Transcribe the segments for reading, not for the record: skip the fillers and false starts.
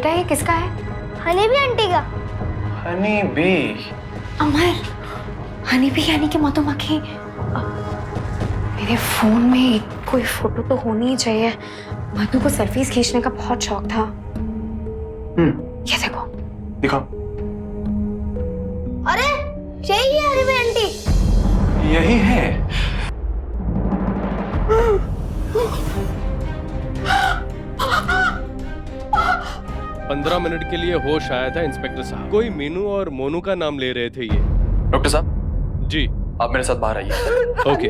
बेटा ये किसका है? हनी भी आंटी का। Honey bee? Amar, honey bee यानी कि मधुमक्खी। मेरे फोन में कोई फोटो तो होनी ही चाहिए। मधु को सेल्फीज खींचने का बहुत शौक था। ये देखो। दिखाओ। अरे यही है हनी भी आंटी। यही है। 15 मिनट के लिए होश आया था इंस्पेक्टर साहब। कोई मीनू और मोनू का नाम ले रहे थे ये। डॉक्टर साहब जी आप मेरे साथ बाहर आइए। ओके।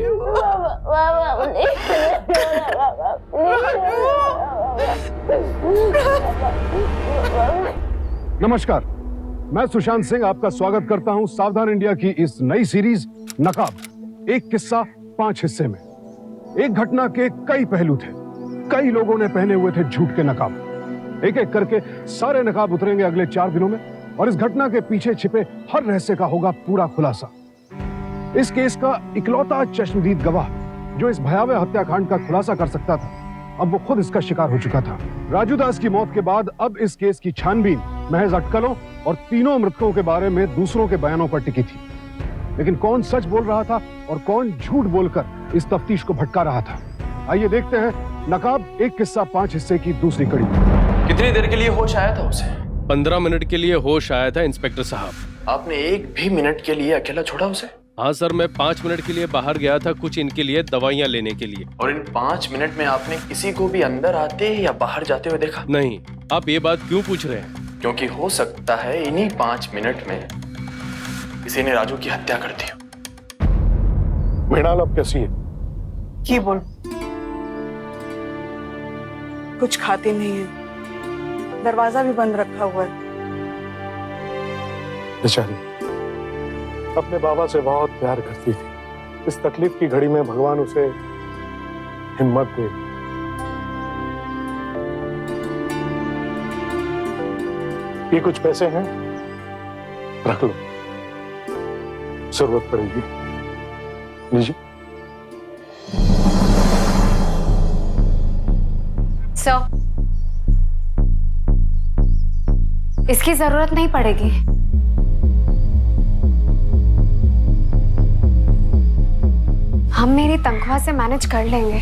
नमस्कार, मैं सुशांत सिंह आपका स्वागत करता हूं सावधान इंडिया की इस नई सीरीज नकाब। एक किस्सा 5 हिस्से में। एक घटना के कई पहलू थे। कई लोगों ने पहने हुए थे झूठ के नकाब। एक एक करके सारे नकाब उतरेंगे अगले 4 दिनों में और इस घटना के पीछे छिपे हर रहस्य का होगा पूरा खुलासा। इस केस का इकलौता चश्मदीद गवाह जो इस भयावह हत्याकांड का खुलासा कर सकता था, अब वो खुद इसका शिकार हो चुका था। राजू दास की मौत के बाद अब इस केस की छानबीन महज अटकलों और तीनों मृतकों के बारे में दूसरों के बयानों पर टिकी थी। लेकिन कौन सच बोल रहा था और कौन झूठ बोलकर इस तफ्तीश को भटका रहा था, आइए देखते हैं नकाब एक किस्सा 5 हिस्से की दूसरी कड़ी। कितनी देर के लिए होश आया था उसे? 15 मिनट के लिए होश आया था इंस्पेक्टर साहब। आपने एक भी मिनट के लिए अकेला छोड़ा उसे? हाँ सर, मैं 5 मिनट के लिए बाहर गया था कुछ इनके लिए दवाइयाँ लेने के लिए। और इन 5 मिनट में आपने किसी को भी अंदर आते या बाहर जाते हुए देखा? नहीं। आप ये बात क्यों पूछ रहे हैं? क्योंकि हो सकता है इन्हीं 5 मिनट में किसी ने राजू की हत्या कर दी। मृणाल अब कैसी है? की बोल, कुछ खाती नहीं है, दरवाजा भी बंद रखा हुआ है। बेचारी अपने बाबा से बहुत प्यार करती थी। इस तकलीफ की घड़ी में भगवान उसे हिम्मत दे। ये कुछ पैसे हैं, रख लो, जरूरत पड़ेगी। लीजिए। सर, इसकी जरूरत नहीं पड़ेगी। हम मेरी तनख्वाह से मैनेज कर लेंगे।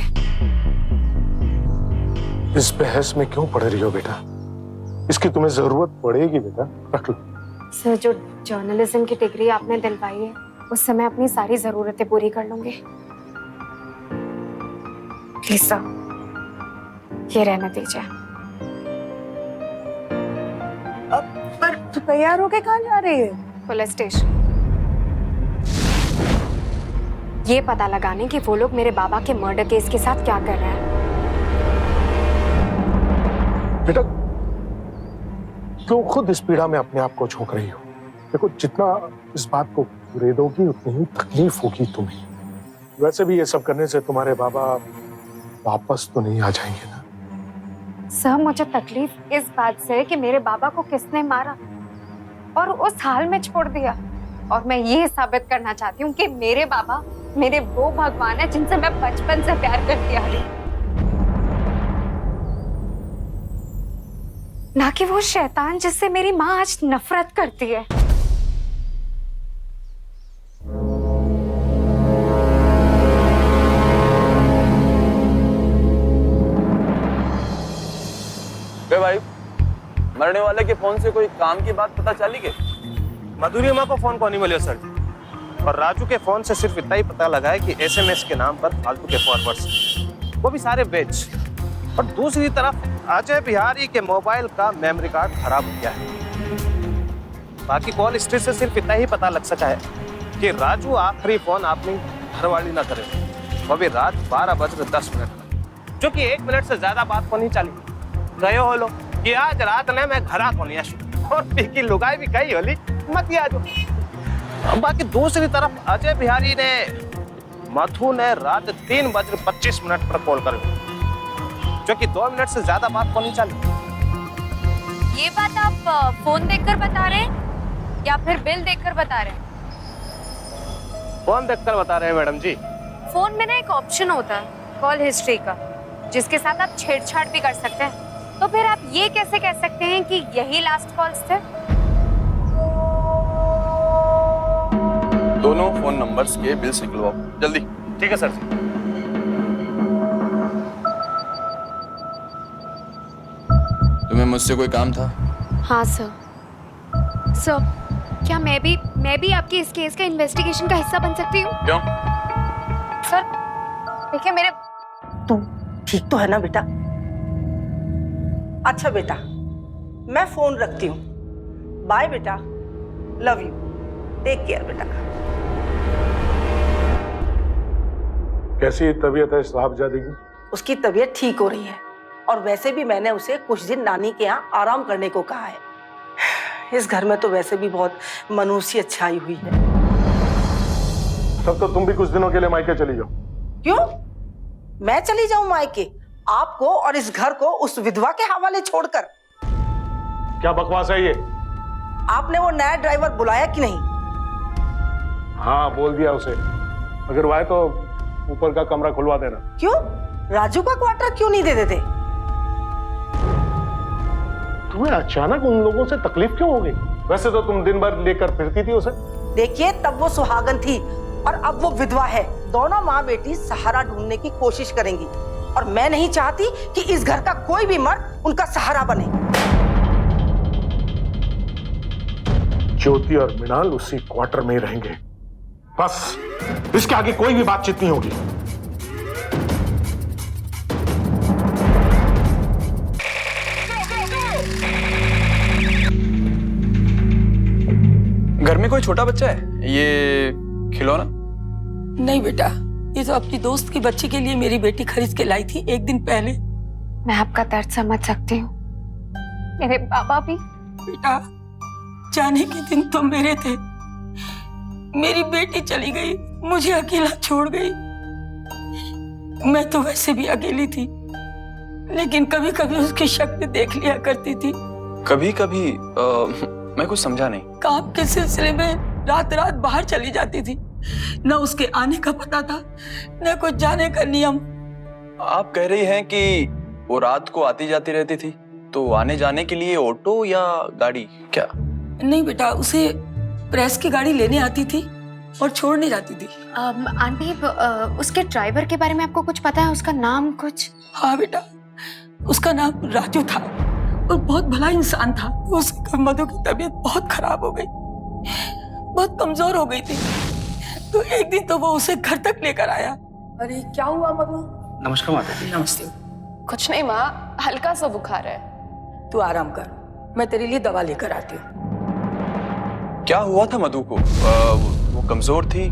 इस बहस में क्यों पड़ रही हो बेटा? इसकी तुम्हें जरूरत पड़ेगी बेटा, रख लो। सर, जो जर्नलिज्म की डिग्री आपने दिलवाई है उससे मैं अपनी सारी जरूरतें पूरी कर लूंगी। प्लीज सर, ये रहने दीजिए। अब पर तू तैयार होके कहाँ जा रही है? Police station. ये पता लगाने कि वो लोग मेरे बाबा के मर्डर केस के साथ क्या कर रहे हैं। बेटा क्यों खुद इस पीड़ा में अपने आप को झोंक रही हो? देखो, जितना इस बात को रेदोगी उतनी ही तकलीफ होगी तुम्हें। वैसे भी ये सब करने से तुम्हारे बाबा वापस तो नहीं आ जाएंगे ना। सर, मुझे तकलीफ इस बात से कि मेरे बाबा को किसने मारा और उस हाल में छोड़ दिया। और मैं ये साबित करना चाहती हूँ कि मेरे बाबा मेरे वो भगवान है जिनसे मैं बचपन से प्यार करती आ रही, ना कि वो शैतान जिससे मेरी माँ आज नफरत करती है। भाई, मरने वाले के फोन से कोई काम की बात पता चली के? मधुरी माँ को फोन कौन नहीं मिले सर जी। और राजू के फोन से सिर्फ इतना ही पता लगा है कि एसएमएस के नाम पर फालतू के फॉरवर्ड्स, वो भी सारे बेच। और दूसरी तरफ अजय बिहारी के मोबाइल का मेमोरी कार्ड खराब हो गया है। बाकी कॉल हिस्ट्री से सिर्फ इतना ही पता लग सका है कि राजू आखिरी फोन अपनी घरवाली ना करे, वो भी रात 12:10 पर, जो कि 1 मिनट से ज्यादा बात को नहीं चली। गए हो लो कि आज रात ने मैं घरा को नहीं आशू और पीकी लुगाई भी कही होली मत आ जाओ। बाकी दूसरी तरफ अजय बिहारी ने मधु ने रात 3:25 पर कॉल कर, जो कि 2 मिनट से ज्यादा बात को नहीं चली। ये बात आप फोन देखकर बता रहे हैं या फिर बिल देखकर बता रहे हैं? फोन देखकर बता रहे हैं मैडम जी। फोन में ना एक ऑप्शन होता है कॉल हिस्ट्री का, जिसके साथ आप छेड़छाड़ भी कर सकते हैं। तो फिर आप ये कैसे कह सकते हैं कि यही लास्ट कॉल्स थे? दोनों फोन नंबर्स के बिल्स निकलवाओ जल्दी। ठीक है सर जी। तुम्हें मुझसे कोई काम था? हाँ सर। सर, क्या मैं भी आपकी इस केस का इन्वेस्टिगेशन का हिस्सा बन सकती हूँ? क्यों? सर देखिए, मेरे तू ठीक तो है ना बेटा? अच्छा बेटा, मैं फोन रखती हूँ। बाय बेटा, लव यू, टेक केयर बेटा। कैसी तबीयत है साहबजादी की? उसकी तबीयत ठीक हो रही है और वैसे भी मैंने उसे कुछ दिन नानी के यहाँ आराम करने को कहा है। इस घर में तो वैसे भी बहुत मनुष्यत छाई हुई है। तब तो तुम भी कुछ दिनों के लिए मायके चली जाओ। क्यों मैं चली जाऊं मायके? आपको और इस घर को उस विधवा के हवाले छोड़कर? क्या बकवास है ये? आपने वो नया ड्राइवर बुलाया कि नहीं? हाँ, बोल दिया उसे। अगर वो आए तो ऊपर का कमरा खुलवा देना। क्यों? राजू का क्वार्टर क्यों नहीं दे देते? तुम्हें अचानक उन लोगों से तकलीफ क्यों हो गई? वैसे तो तुम दिन भर लेकर फिरती थी उसे। देखिए, तब वो सुहागन थी और अब वो विधवा है। दोनों माँ बेटी सहारा ढूंढने की कोशिश करेंगी और मैं नहीं चाहती कि इस घर का कोई भी मर्द उनका सहारा बने। ज्योति और मृणाल उसी क्वार्टर में ही रहेंगे, बस। इसके आगे कोई भी बातचीत नहीं होगी। घर में कोई छोटा बच्चा है? ये खिलौना? नहीं बेटा, ये तो अपनी दोस्त की बच्ची के लिए मेरी बेटी खरीद के लाई थी एक दिन पहले। मैं आपका दर्द समझ सकती हूँ। मेरे बाबा भी। बेटा, जाने के दिन तो मेरे थे। मेरी बेटी चली गई, मुझे अकेला छोड़ गई। मैं तो वैसे भी अकेली थी, लेकिन कभी कभी उसकी शक्ल देख लिया करती थी। कभी कभी मैं कुछ समझा नहीं। काम के सिलसिले में रात रात बाहर चली जाती थी। न उसके आने का पता था, न कुछ जाने का नियम। आप कह रही हैं कि वो रात को आती जाती रहती थी, तो आने जाने के लिए ऑटो या गाड़ी क्या? नहीं बेटा, उसे प्रेस की गाड़ी लेने आती थी और छोड़ने जाती थी। आंटी, उसके ड्राइवर के बारे में आपको कुछ पता है? उसका नाम कुछ? हाँ बेटा, उसका नाम राजू था और बहुत भला इंसान था। उसकी मधु की तबीयत बहुत खराब हो गई, बहुत कमजोर हो गई थी। तो एक दिन तो वो उसे घर तक लेकर आया। अरे क्या हुआ मधु? नमस्कार माता जी। नमस्ते। कुछ नहीं माँ, हल्का सा बुखार है। तू आराम कर, मैं तेरे लिए दवा लेकर आती हूँ। क्या हुआ था मधु को? वो कमजोर थी?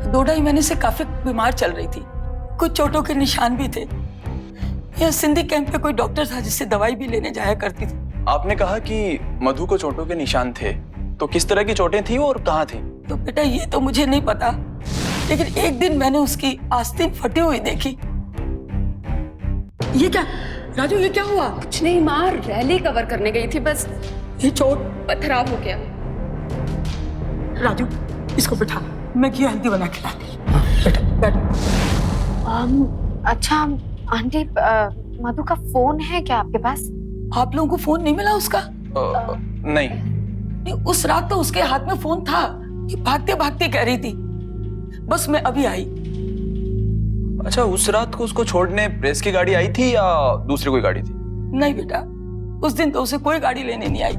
2-2.5 महीने से काफी बीमार चल रही थी। कुछ चोटों के निशान भी थे। यहाँ सिंधी कैंप पे कोई डॉक्टर था जिससे दवाई भी लेने जाया करती थी। आपने कहा कि मधु को चोटों के निशान थे, तो किस तरह की चोटें थी और कहाँ थी? तो बेटा ये तो मुझे नहीं पता, लेकिन एक दिन मैंने उसकी आस्तीन फटी हुई देखी। ये क्या राजू, ये क्या हुआ? कुछ नहीं माँ, रैली कवर करने गई थी, बस ये चोट। पथराव हो गया। राजू, इसको बिठा, मैं घी हल्दी बना के लाती हूँ। बेटा बैठ। अच्छा आंटी, मधु का फोन है क्या आपके पास? आप लोगों को फोन नहीं मिला उसका? नहीं। उस रात तो उसके हाथ में फोन था। ये भागते भागते कह रही थी, बस मैं अभी आई। अच्छा, उस रात को उसको छोड़ने प्रेस की गाड़ी आई थी या दूसरी कोई गाड़ी थी? नहीं बेटा, उस दिन तो उसे कोई गाड़ी लेने नहीं आई।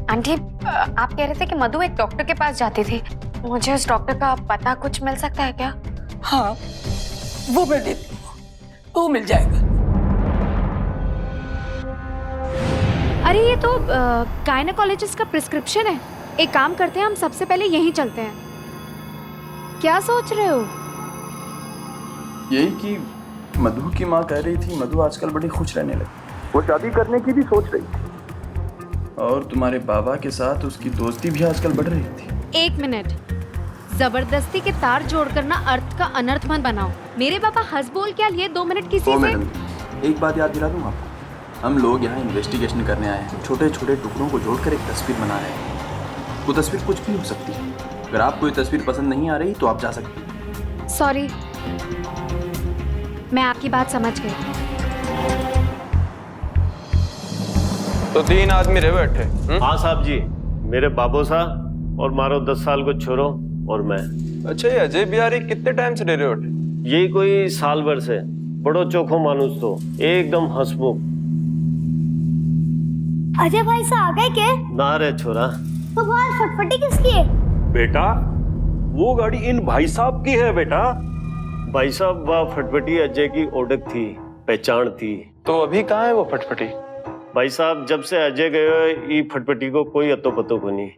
आंटी, आप कह रहे थे कि मधु एक डॉक्टर के पास जाती थी। मुझे उस डॉक्टर का पता कुछ मिल सकता है क्या? हाँ, वो मैं देती हूँ, वो मिल जाएगा। अरे ये तो गायनेकोलॉजिस्ट का प्रिस्क्रिप्शन है। एक काम करते हैं, हम सबसे पहले यहीं चलते हैं। क्या सोच रहे हो? यही कि मधु की माँ कह रही थी मधु आजकल बड़ी खुश रहने लगी। वो शादी करने की भी सोच रही थी और तुम्हारे बाबा के साथ उसकी दोस्ती भी आजकल बढ़ रही थी। 1 मिनट, जबरदस्ती के तार जोड़कर ना अर्थ का अनर्थ मत बनाओ। मेरे पापा हंस बोल क्या लिए 2 मिनट किसी से? मैडम, एक बात याद दिला दूं आपको, हम लोग यहाँ इन्वेस्टिगेशन करने आए हैं। छोटे छोटे टुकड़ों को जोड़कर एक तस्वीर बना रहे हैं। वो तस्वीर कुछ भी हो सकती है। अगर आपको ये तस्वीर पसंद नहीं आ रही तो आप जा सकते हैं। सॉरी। मैं आपकी बात समझ गई। तो 3 आदमी रहे बैठे। हाँ साहब जी, मेरे बाबू साहब और मारो 10 साल को छोरो और मैं। अच्छा, ये अजय बिहारी कितने टाइम से रहे बैठे? यही कोई साल भर से। बड़ो चोखो मानुस तो, एकदम हंसमुख। अजय भाई से आ गए के? ना रे छोरा। तो बाहर फटफटी किसकी है? बेटा वो गाड़ी इन भाई साहब की है बेटा। भाई साहब वह फटफटी अजय की ओळख थी, पहचान थी। तो अभी कहाँ है वो फटफटी? भाई साहब जब से अजय गए ये फटफटी को कोई अतो पतो को नहीं।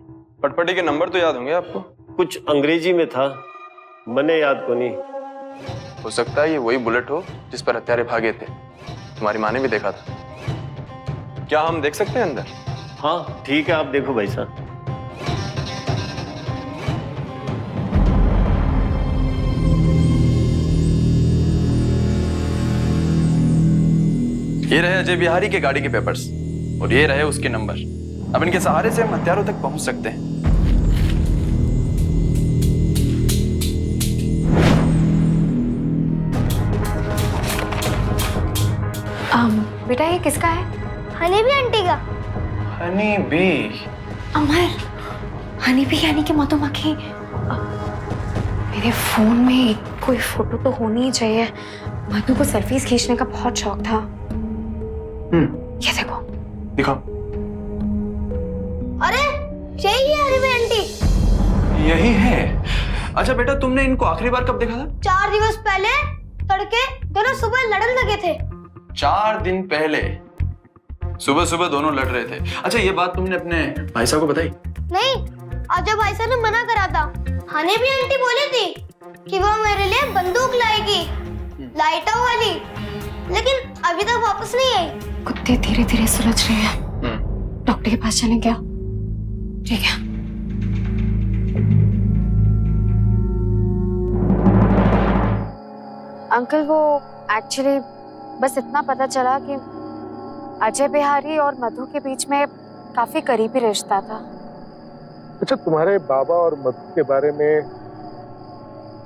फटफटी के नंबर तो याद होंगे आपको? कुछ अंग्रेजी में था, मने याद को नहीं। हो सकता है ये वही बुलेट हो जिस पर हत्यारे भागे थे। तुम्हारी माँ ने भी देखा था। क्या हम देख सकते हैं अंदर? हाँ ठीक है, आप देखो भाई साहब। ये रहे अजय बिहारी के गाड़ी के पेपर्स और ये रहे उसके नंबर। अब इनके सहारे से हम हत्यारों तक पहुंच सकते हैं। बेटा ये किसका है? हनी भी आंटी का। Honey bee? Amar, honey bee यानी कि मधुमक्खी। मेरे फोन में कोई फोटो तो होनी ही चाहिए। मधु को सेल्फीज खींचने का बहुत शौक था। ये देखो। दिखाओ। अरे यही है हनी भी आंटी। यही है? अच्छा बेटा, तुमने इनको आखिरी बार कब देखा था? 4 दिवस पहले तड़के दोनों सुबह लड़न लगे थे। 4 दिन पहले सुबह सुबह दोनों लड़ रहे थे। अच्छा, ये बात तुमने अपने भाई साहब को बताई? नहीं, अजय भाई साहब ने मना करा था। हनी भी आंटी बोली थी कि वो मेरे लिए बंदूक लाएगी, लाइटर वाली, लेकिन अभी तक वापस नहीं आई। कुत्ते धीरे धीरे सुलझ रहे हैं। डॉक्टर के पास चलें क्या? ठीक है। अंकल वो एक्चुअली बस इतना पता चला कि अजय बिहारी और मधु के बीच में काफी करीबी रिश्ता था। अच्छा, तुम्हारे बाबा और मधु के बारे में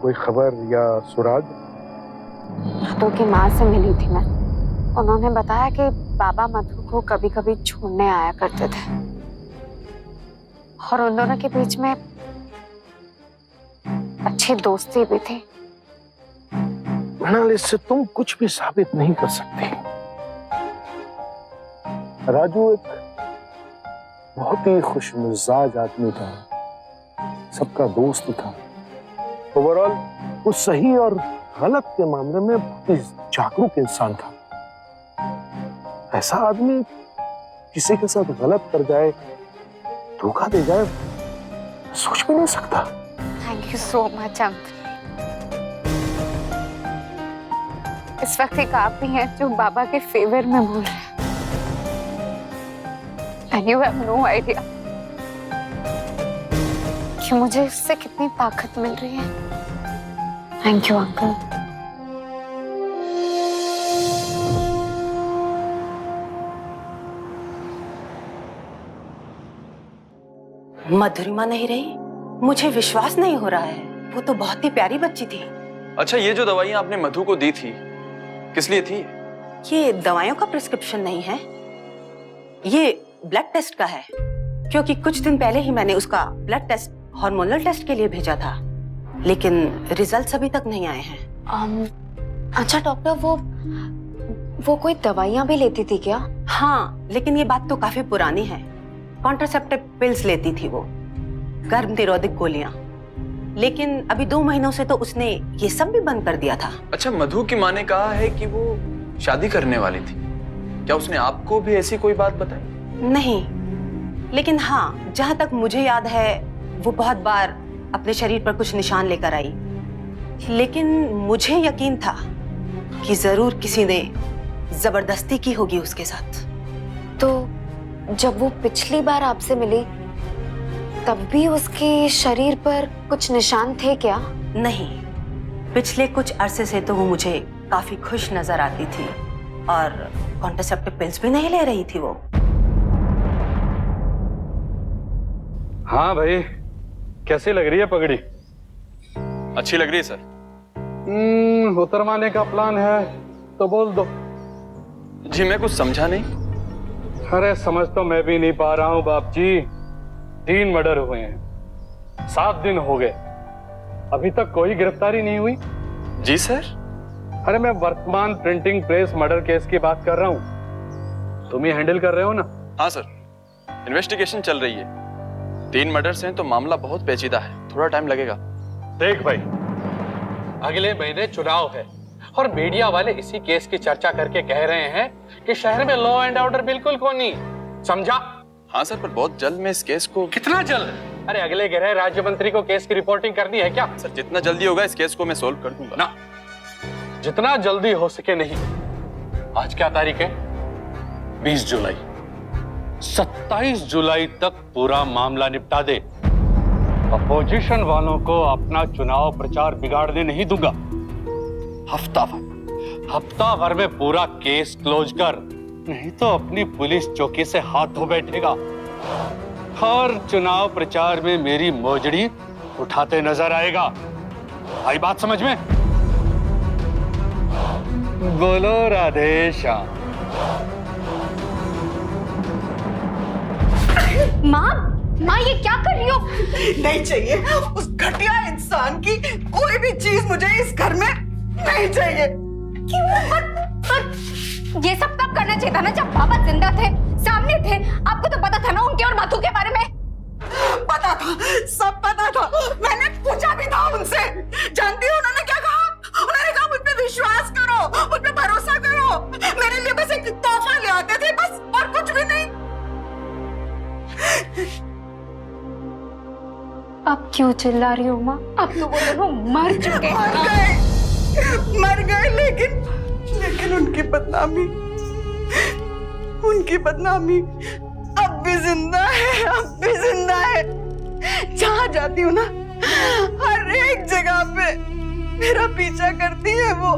कोई खबर या सुराग? मधु की माँ से मिली थी मैं। उन्होंने बताया कि बाबा मधु को कभी कभी छोड़ने आया करते थे और उन दोनों के बीच में अच्छी दोस्ती भी थी। मृणाल, इससे तुम कुछ भी साबित नहीं कर सकती। राजू एक बहुत ही खुशमिजाज आदमी था, सबका दोस्त था। ओवरऑल वो सही और गलत के मामले में बहुत ही जागरूक इंसान था। ऐसा आदमी किसी के साथ गलत कर जाए, धोखा दे जाए, सोच भी नहीं सकता। Thank you so much uncle. इस वक्त एक आप ही हैं जो बाबा के फेवर में बोल रहे हैं। And you have no idea कि मुझे उससे कितनी ताकत मिल रही है। Thank you uncle. मधुरिमा नहीं रही? मुझे विश्वास नहीं हो रहा है। वो तो बहुत ही प्यारी बच्ची थी। अच्छा, ये जो दवाइयां आपने मधु को दी थी किस लिए थी? ये दवाइयों का प्रिस्क्रिप्शन नहीं है, ये ब्लड टेस्ट का है। क्योंकि कुछ दिन पहले ही मैंने उसका ब्लड टेस्ट हार्मोनल टेस्ट के लिए भेजा था, लेकिन रिजल्ट्स अभी तक नहीं आए हैं। अच्छा डॉक्टर, वो कोई दवाइयां भी लेती थी क्या? हाँ, लेकिन ये बात तो काफी पुरानी है। कॉन्ट्रासेप्टिव पिल्स लेती थी वो, गर्भ निरोधक गोलियां। लेकिन अभी 2 महीनों से तो उसने ये सब भी बंद कर दिया था। अच्छा, मधु की माँ ने कहा है कि वो शादी करने वाली थी। क्या उसने आपको भी ऐसी कोई बात बताई? नहीं, लेकिन हाँ, जहां तक मुझे याद है वो बहुत बार अपने शरीर पर कुछ निशान लेकर आई। लेकिन मुझे यकीन था कि जरूर किसी ने जबरदस्ती की होगी उसके साथ। तो जब वो पिछली बार आपसे मिली तब भी उसके शरीर पर कुछ निशान थे क्या? नहीं, पिछले कुछ अरसे से तो वो मुझे काफी खुश नजर आती थी और कॉन्ट्रासेप्टिव पिल्स भी नहीं ले रही थी वो। हाँ भाई, कैसी लग रही है पगड़ी? अच्छी लग रही है सर। उतरवाने का प्लान है तो बोल दो। जी मैं कुछ समझा नहीं। अरे समझ तो मैं भी नहीं पा रहा हूँ बाप जी। 3 मर्डर हुए हैं, 7 दिन हो गए, अभी तक कोई गिरफ्तारी नहीं हुई। जी सर। अरे मैं वर्तमान प्रिंटिंग प्रेस मर्डर केस की बात कर रहा हूँ, तुम ही हैंडल कर रहे हो ना? हाँ सर, इन्वेस्टिगेशन चल रही है। 3 मर्डर्स हैं तो मामला बहुत पेचीदा है, थोड़ा टाइम लगेगा। देख भाई, अगले महीने चुनाव है और मीडिया वाले इसी केस की चर्चा करके कह रहे हैं कि शहर में लॉ एंड ऑर्डर बिल्कुल को नहीं, समझा? हाँ सर, पर बहुत जल्द में इस केस को। कितना जल्द? अरे अगले गृह राज्य मंत्री को केस की रिपोर्टिंग करनी है क्या? सर जितना जल्दी होगा इस केस को मैं सोल्व कर दूंगा ना। जितना जल्दी हो सके नहीं। आज क्या तारीख है? 20 जुलाई। 27 जुलाई तक पूरा मामला निपटा दे। अपोजिशन वालों को अपना चुनाव प्रचार बिगाड़ने नहीं दूंगा। हफ्ता भर में पूरा केस क्लोज कर, नहीं तो अपनी पुलिस चौकी से हाथ धो बैठेगा और चुनाव प्रचार में मेरी मोजड़ी उठाते नजर आएगा। आई बात समझ में? बोलो राधे श्याम। माँ ये क्या कर रही हो? नहीं चाहिए उस घटिया इंसान की कोई भी चीज मुझे इस घर में नहीं चाहिए। क्यों? पर ये सब तब करना चाहिए था ना जब बाबा जिंदा थे, सामने थे। आपको तो पता था ना उनके और मधु के बारे में। पता था, सब पता था। मैंने पूछा भी था उनसे। जानती हो उन्होंने क्या कहा? उन्होंने कहा मुझ पे विश्वास करो, मुझ पे भरोसा करो। मेरे लिए बस एक तोहफा ले आते थे, बस, और कुछ भी नहीं। अब क्यों चिल्ला रही हो माँ? अब तो वो दोनों मर चुके हैं। मर गए लेकिन उनकी बदनामी अब भी जिंदा है, अब भी जिंदा है। जहाँ जाती हूँ ना, हर एक जगह पे मेरा पीछा करती है वो।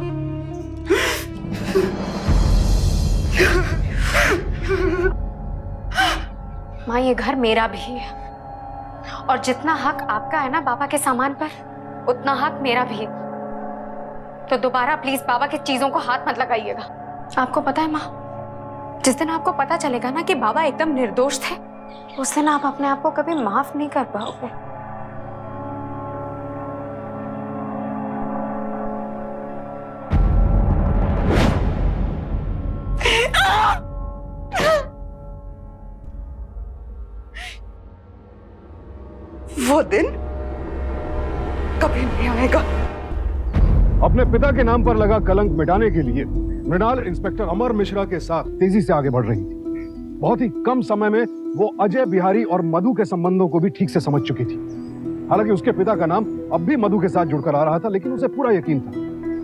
माँ ये घर मेरा भी है और जितना हक आपका है ना बाबा के सामान पर, उतना हक मेरा भी है। तो दोबारा प्लीज बाबा की चीजों को हाथ मत लगाइएगा। आपको पता है माँ, जिस दिन आपको पता चलेगा ना कि बाबा एकदम निर्दोष थे, उस दिन आप अपने आप को कभी माफ नहीं कर पाओगे। वो दिन कभी नहीं आएगा। अपने पिता के नाम पर लगा कलंक मिटाने के लिए मृणाल इंस्पेक्टर अमर मिश्रा के साथ तेजी से आगे बढ़ रही थी। बहुत ही कम समय में वो अजय बिहारी और मधु के संबंधों को भी ठीक से समझ चुकी थी। हालांकि उसके पिता का नाम अब भी मधु के साथ जुड़कर आ रहा था, लेकिन उसे पूरा यकीन था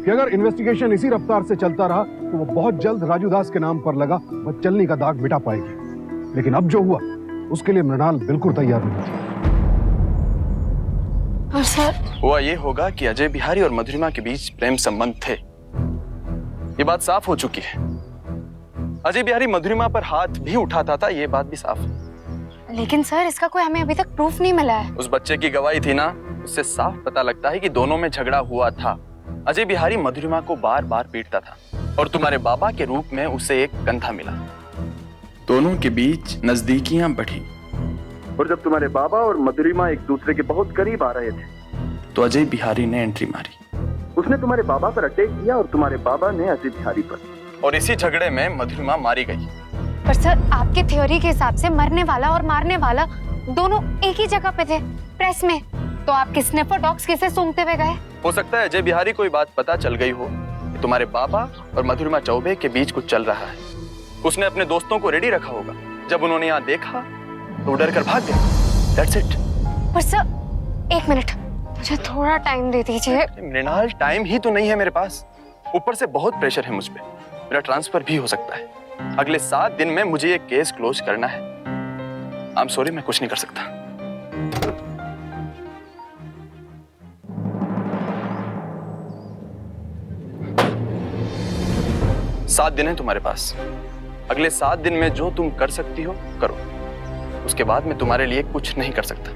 कि अगर इन्वेस्टिगेशन इसी रफ्तार से चलता रहा तो वो बहुत जल्द राजू दास के नाम पर लगा बदचलनी का दाग मिटा पाएगी। लेकिन अब जो हुआ उसके लिए मृणाल बिल्कुल तैयार नहीं थी। और सर, हुआ ये होगा कि अजय बिहारी और मधुरिमा के बीच प्रेम संबंध थे, ये बात साफ हो चुकी है। अजय बिहारी मधुरिमा पर हाथ भी उठाता था, ये बात भी साफ है। लेकिन सर इसका कोई हमें अभी तक प्रूफ नहीं मिला है। उस बच्चे की गवाही थी ना, उससे साफ पता लगता है कि दोनों में झगड़ा हुआ था। अजय बिहारी मधुरिमा को बार बार पीटता था और तुम्हारे बाबा के रूप में उसे एक कंधा मिला। दोनों के बीच नजदीकियां बढ़ी और जब तुम्हारे बाबा और मधुरिमा एक दूसरे के बहुत करीब आ रहे थे तो अजय बिहारी ने एंट्री मारी। उसने तुम्हारे बाबा पर अटैक किया और तुम्हारे बाबा ने अजय बिहारी पर, और इसी झगड़े में मधुरिमा मारी गई। पर सर आपकी थ्योरी के हिसाब से मरने वाला और मारने वाला दोनों एक ही जगह पे थे, प्रेस में, तो आप किसने पर डॉग्स किसे सूंघते हुए गए? हो सकता है अजय बिहारी को ये बात पता चल गई हो कि तुम्हारे बाबा और मधुरिमा चौबे के बीच कुछ चल रहा है। उसने अपने दोस्तों को रेडी रखा होगा, जब उन्होंने यहाँ देखा तो डर कर भाग गया। That's it। पर सर एक मिनट, मुझे थोड़ा टाइम दे दीजिए। मृणाल टाइम ही तो नहीं है मेरे पास, ऊपर से बहुत प्रेशर है मुझ पे। मेरा ट्रांसफर भी हो सकता है। अगले 7 दिन में मुझे ये केस क्लोज करना है। आई एम सॉरी, मैं कुछ नहीं कर सकता। सात दिन है तुम्हारे पास। अगले 7 दिन में जो तुम कर सकती हो करो, उसके बाद मैं तुम्हारे लिए कुछ नहीं कर सकता।